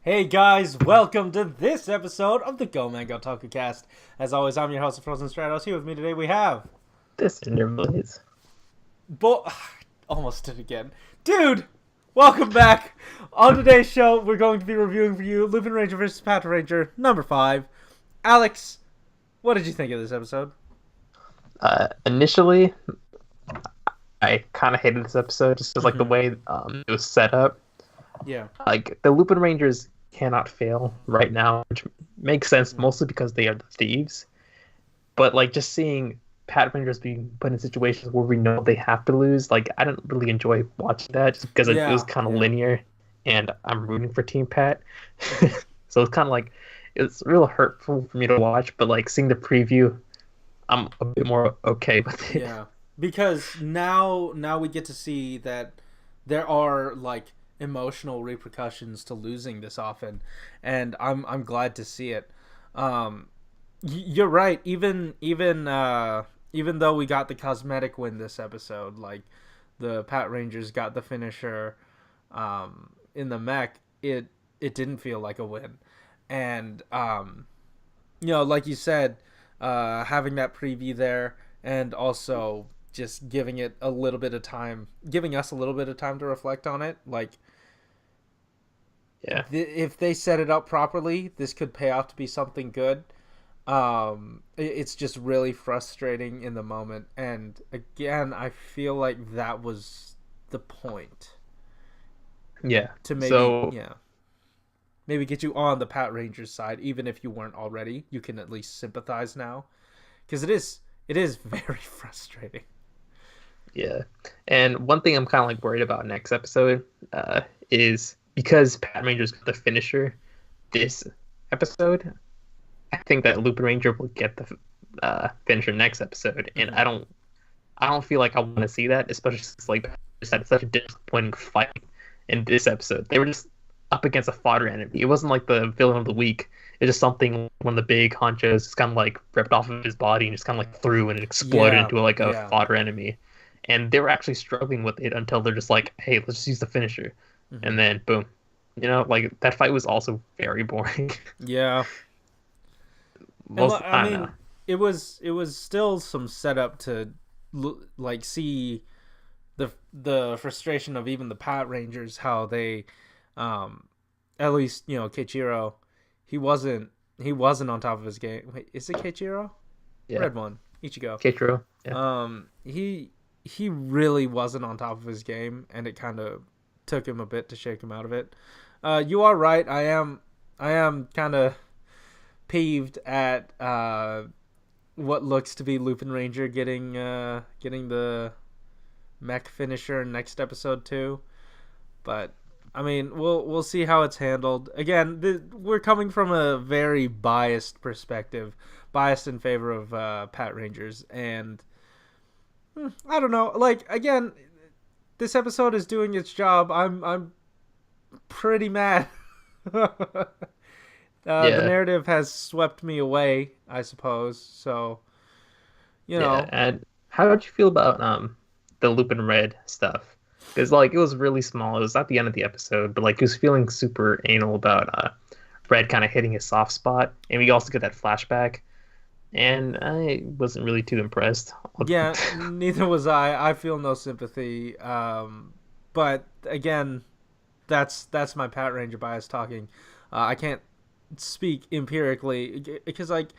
Hey guys, welcome to this episode of the Go Man Go Taku Cast. As always, I'm your host of Frozen Stratos. Here with me today we have... This Cinder Blaze. Almost did it again. Dude! Welcome back! On today's show, we're going to be reviewing for you Lupinranger vs. Patranger, number 5. Alex, what did you think of this episode? Initially, I kind of hated this episode just because, like, the way it was set up. Yeah. Like, the Lupinrangers cannot fail right now, which makes sense mostly because they are the thieves. But, like, just seeing Patrangers being put in situations where we know they have to lose, like, I didn't really enjoy watching that just because it was kind of linear, and I'm rooting for Team Pat. So it's kind of like, it's real hurtful for me to watch, but, like, seeing the preview, I'm a bit more okay with it. Yeah. Because now we get to see that there are, like, emotional repercussions to losing this often, and I'm glad to see it. You're right. Even though we got the cosmetic win this episode, like the Patrangers got the finisher in the mech, it didn't feel like a win. And like you said, having that preview there, and also just giving us a little bit of time to reflect on it, like, Yeah. If they set it up properly, this could pay off to be something good. It's just really frustrating in the moment, and again, I feel like that was the point. Yeah. To maybe get you on the Patrangers side, even if you weren't already. You can at least sympathize now, because it is very frustrating. Yeah. And one thing I'm kind of like worried about next episode is because Patrangers got the finisher this episide, I think that Lupinranger will get the finisher next episode, and I don't feel like I want to see that, especially since, like, just had such a disappointing fight in this episode. They were just up against a fodder enemy. It wasn't like the villain of the week. It's just something one of the big honchos just kind of like ripped off of his body and just kind of like threw and it exploded into like a fodder enemy. And they were actually struggling with it until they're just like, hey, let's just use the finisher. Mm-hmm. And then boom. Like, that fight was also very boring. Yeah. I mean, it was still some setup to like see the frustration of even the Patrangers, how they at least, Keiichiro, he wasn't on top of his game. Wait, is it Keiichiro? Yeah. Red one. Ichigo. Keiichiro. Yeah. He really wasn't on top of his game, and it kind of took him a bit to shake him out of it. You are right. I am kind of peeved at what looks to be Lupinranger getting the mech finisher next episode too. But I mean, we'll see how it's handled. Again, we're coming from a very biased perspective, biased in favor of Patrangers, and I don't know. Like, again, this episode is doing its job. I'm pretty mad. The narrative has swept me away, I suppose. So, Yeah, and how did you feel about the Lupin Red stuff? Because, like, it was really small. It was at the end of the episode, but, like, he was feeling super anal about Red kind of hitting his soft spot, and we also get that flashback. And I wasn't really too impressed. Yeah, neither was I. I feel no sympathy. But again, that's my Patranger bias talking. I can't speak empirically because, like,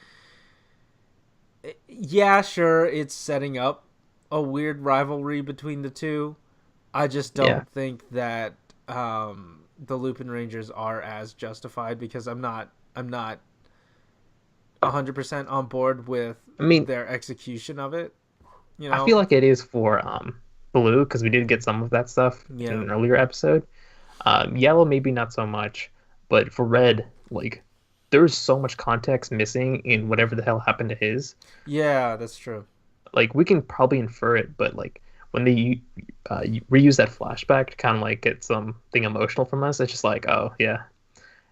yeah, sure, it's setting up a weird rivalry between the two. I just don't think that the Lupinrangers are as justified, because I'm not 100% on board with their execution of it. I feel like it is for Blue, because we did get some of that stuff in an earlier episode. Yellow, maybe not so much, but for Red, like, there's so much context missing in whatever the hell happened to his. Yeah, that's true. Like, we can probably infer it, but, like, when they reuse that flashback to kind of, like, get something emotional from us, it's just like, oh, yeah,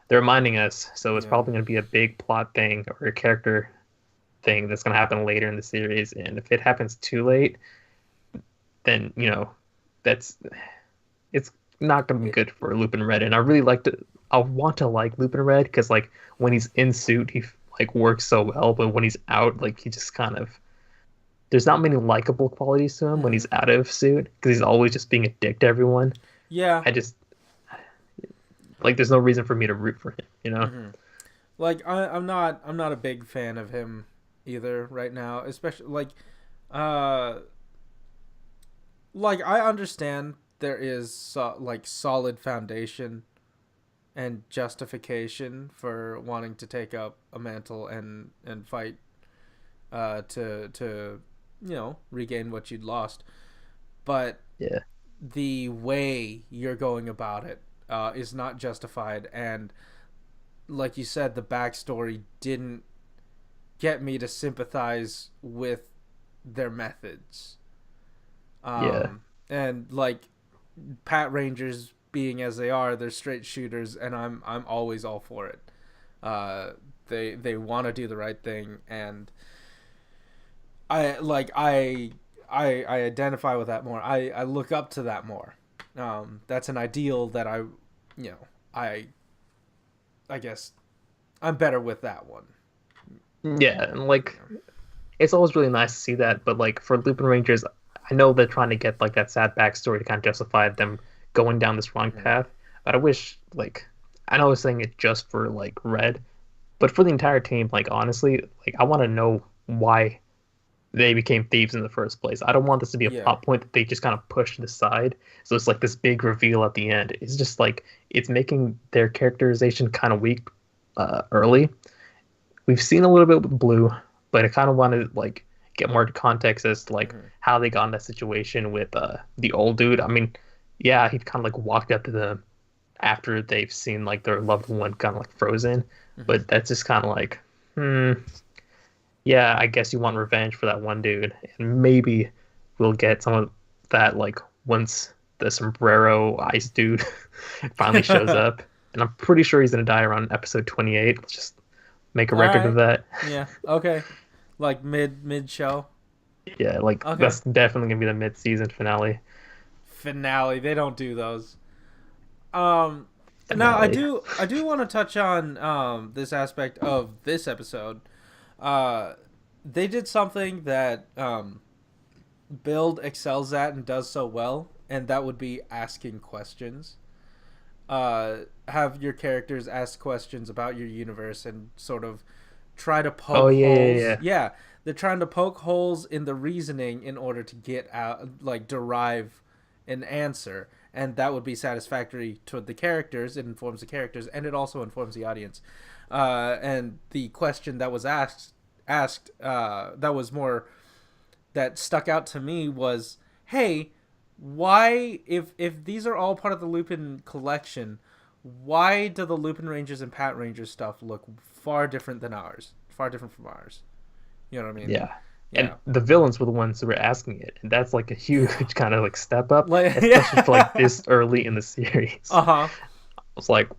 they're reminding us, so it's probably going to be a big plot thing or a character thing that's going to happen later in the series, and if it happens too late, then that's it's not gonna be good for Lupin Red. And I really like to, I want to like Lupin Red because like when he's in suit, he like works so well, but when he's out, like he just kind of there's not many likable qualities to him when he's out of suit because he's always just being a dick to everyone. Yeah. I just like there's no reason for me to root for him. Like I'm not a big fan of him either right now, especially uh like I understand there is solid foundation and justification for wanting to take up a mantle and fight to regain what you'd lost, but Yeah. the way you're going about it is not justified, and like you said, the backstory didn't get me to sympathize with their methods. Yeah. And like Patrangers being as they are, they're straight shooters, and I'm always all for it. They want to do the right thing, and I identify with that more. I look up to that more. That's an ideal that I guess I'm better with that one. Yeah, and like it's always really nice to see that, but like for Lupin Rangers, I know they're trying to get like that sad backstory to kind of justify them going down this wrong path. But I wish like I know I was saying it just for like Red, but for the entire team, like honestly, like I want to know why they became thieves in the first place. I don't want this to be a plot point that they just kind of push to the side. So it's like this big reveal at the end. It's just like it's making their characterization kind of weak early. We've seen a little bit with Blue, but I kind of want to like get more context as to like how they got in that situation with the old dude. I mean, yeah, he kind of like walked up to them after they've seen like their loved one kind of like frozen, but that's just kind of like, yeah, I guess you want revenge for that one dude, and maybe we'll get some of that like once the sombrero ice dude finally shows up, and I'm pretty sure he's gonna die around episode 28. Let's just make a record of that. Yeah. Okay. Like mid show. Yeah, like that's definitely gonna be the mid-season finale. They don't do those. Now I do want to touch on this aspect of this episode. They did something that Build excels at and does so well, and that would be asking questions. Have your characters ask questions about your universe and sort of try to poke holes. Yeah, they're trying to poke holes in the reasoning in order to get out, like derive an answer, and that would be satisfactory to the characters. It informs the characters, and it also informs the audience. And the question that was asked that was more that stuck out to me was, hey, why if these are all part of the Lupin collection, why do the Lupin Rangers and Patranger stuff look far different from ours? You know what I mean? Yeah. And the villains were the ones who were asking it, and that's like a huge kind of like step up, especially for like this early in the series. I was like,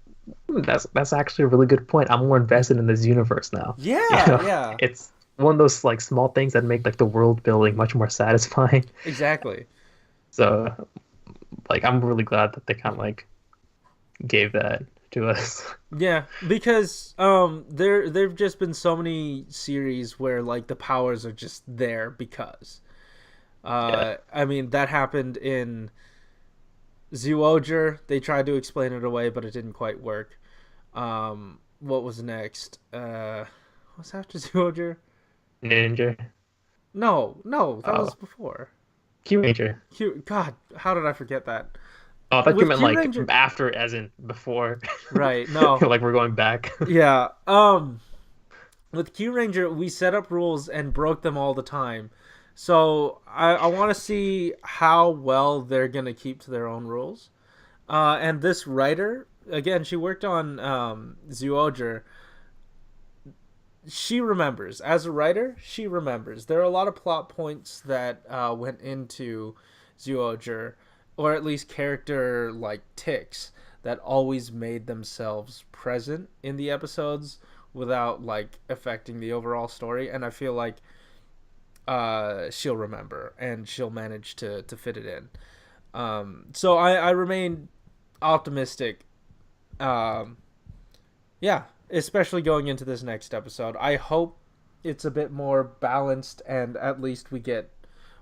that's actually a really good point. I'm more invested in this universe now. Yeah. It's one of those like small things that make like the world building much more satisfying. Exactly. So, like, I'm really glad that they kind of like gave that to us. Yeah, because there've just been so many series where like the powers are just there because. I mean, that happened in Zyuohger. They tried to explain it away, but it didn't quite work. What was next? What's after Zyuohger? Ninja. No, that was before. Kyuranger. God, how did I forget that? Oh, I thought you meant like after, as in before. Right, no. Like we're going back. Yeah. With Kyuranger, we set up rules and broke them all the time. So I want to see how well they're going to keep to their own rules. And this writer, again, she worked on Zyuohger. She remembers. As a writer, she remembers. There are a lot of plot points that went into Zyuohger, or at least character like tics that always made themselves present in the episodes without like affecting the overall story. And I feel like she'll remember. and she'll manage to fit it in. So I remain optimistic. Yeah, especially going into this next episode. I hope it's a bit more balanced and at least we get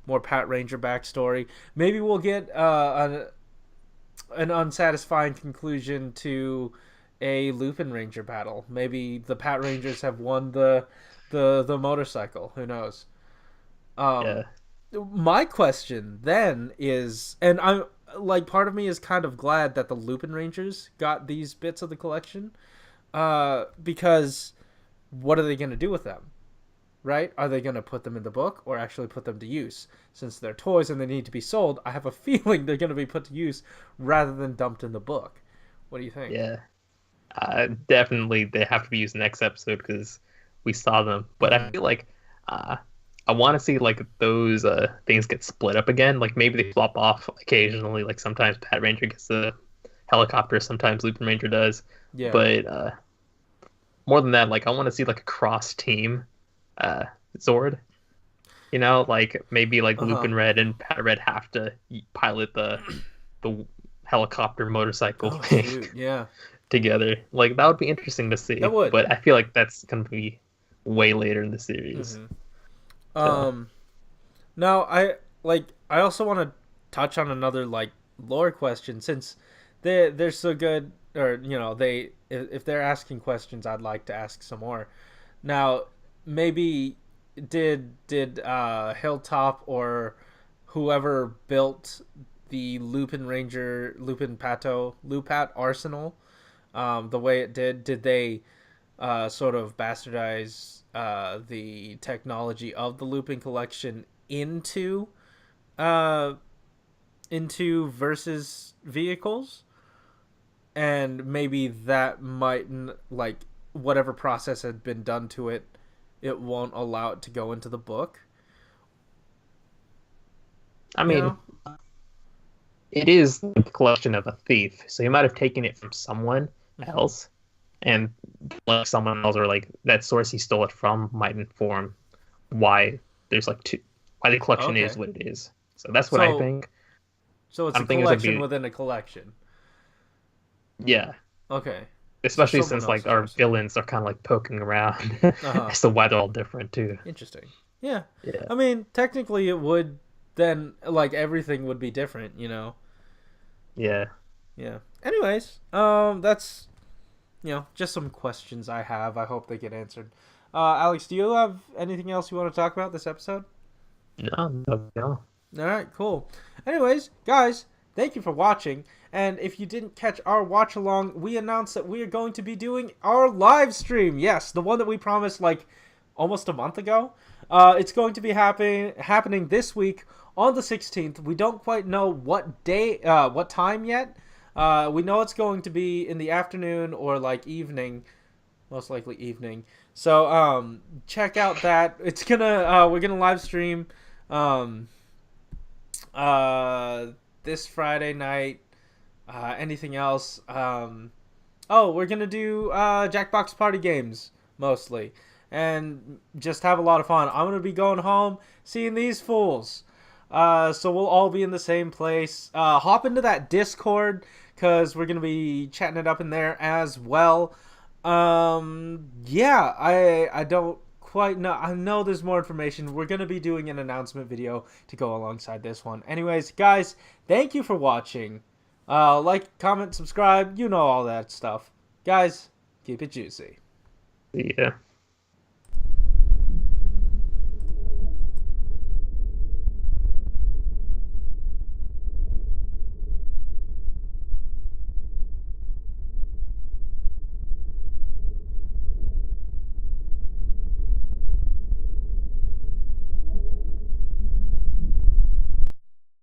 more Patranger backstory. Maybe we'll get an unsatisfying conclusion to a Lupinranger battle. Maybe the Patrangers have won the motorcycle. Who knows? Yeah. My question then is, and I'm like, part of me is kind of glad that the Lupinrangers got these bits of the collection, because what are they going to do with them? Right? Are they going to put them in the book or actually put them to use? Since they're toys and they need to be sold, I have a feeling they're going to be put to use rather than dumped in the book. What do you think? Yeah. Definitely they have to be used next episode because we saw them. But I feel like I want to see like those things get split up again. Like maybe they flop off occasionally. Like sometimes Patranger gets the helicopter, sometimes Lupinranger does. Yeah. But more than that, like I want to see like a cross team Zord. You know, like maybe like Lupin Red and Pat Red have to pilot the helicopter motorcycle thing. Shoot. Yeah. Together. Like that would be interesting to see. That would. But I feel like that's gonna be way later in the series. Now I also want to touch on another like lore question, since they're so good, or you know, if they're asking questions, I'd like to ask some more. Now maybe did Hilltop or whoever built the Lupat arsenal, the way it did they sort of bastardize the technology of the Lupin collection into versus vehicles, and maybe that might, like, whatever process had been done to it, it won't allow it to go into the book. I mean, it is the collection of a thief, so he might have taken it from someone else, and like someone else or like that source he stole it from might inform why there's like why the collection is what it is. So that's what I think. So it's a collection within a collection. Yeah. Okay. Especially since like our villains are kind of like poking around as to why they're all different too. Interesting. Yeah. I mean, technically it would then, like, everything would be different, you know. Yeah. Anyways, that's, you know, just some questions I have. I hope they get answered. Alex, do you have anything else you want to talk about this episode? No. All right, cool. Anyways, guys, thank you for watching. And if you didn't catch our watch along, we announced that we are going to be doing our live stream. Yes, the one that we promised like almost a month ago. It's going to be happening this week on the 16th. We don't quite know what day, what time yet. We know it's going to be in the afternoon or like evening, most likely evening. So check out that. It's we're gonna live stream this Friday night. Anything else? We're gonna do Jackbox party games mostly, and just have a lot of fun. I'm gonna be going home seeing these fools. So we'll all be in the same place. Hop into that Discord, because we're gonna be chatting it up in there as well. I don't quite know. I know there's more information. We're gonna be doing an announcement video to go alongside this one. Anyways, guys, thank you for watching. Like, comment, subscribe, you know, all that stuff. Guys, keep it juicy. Yeah.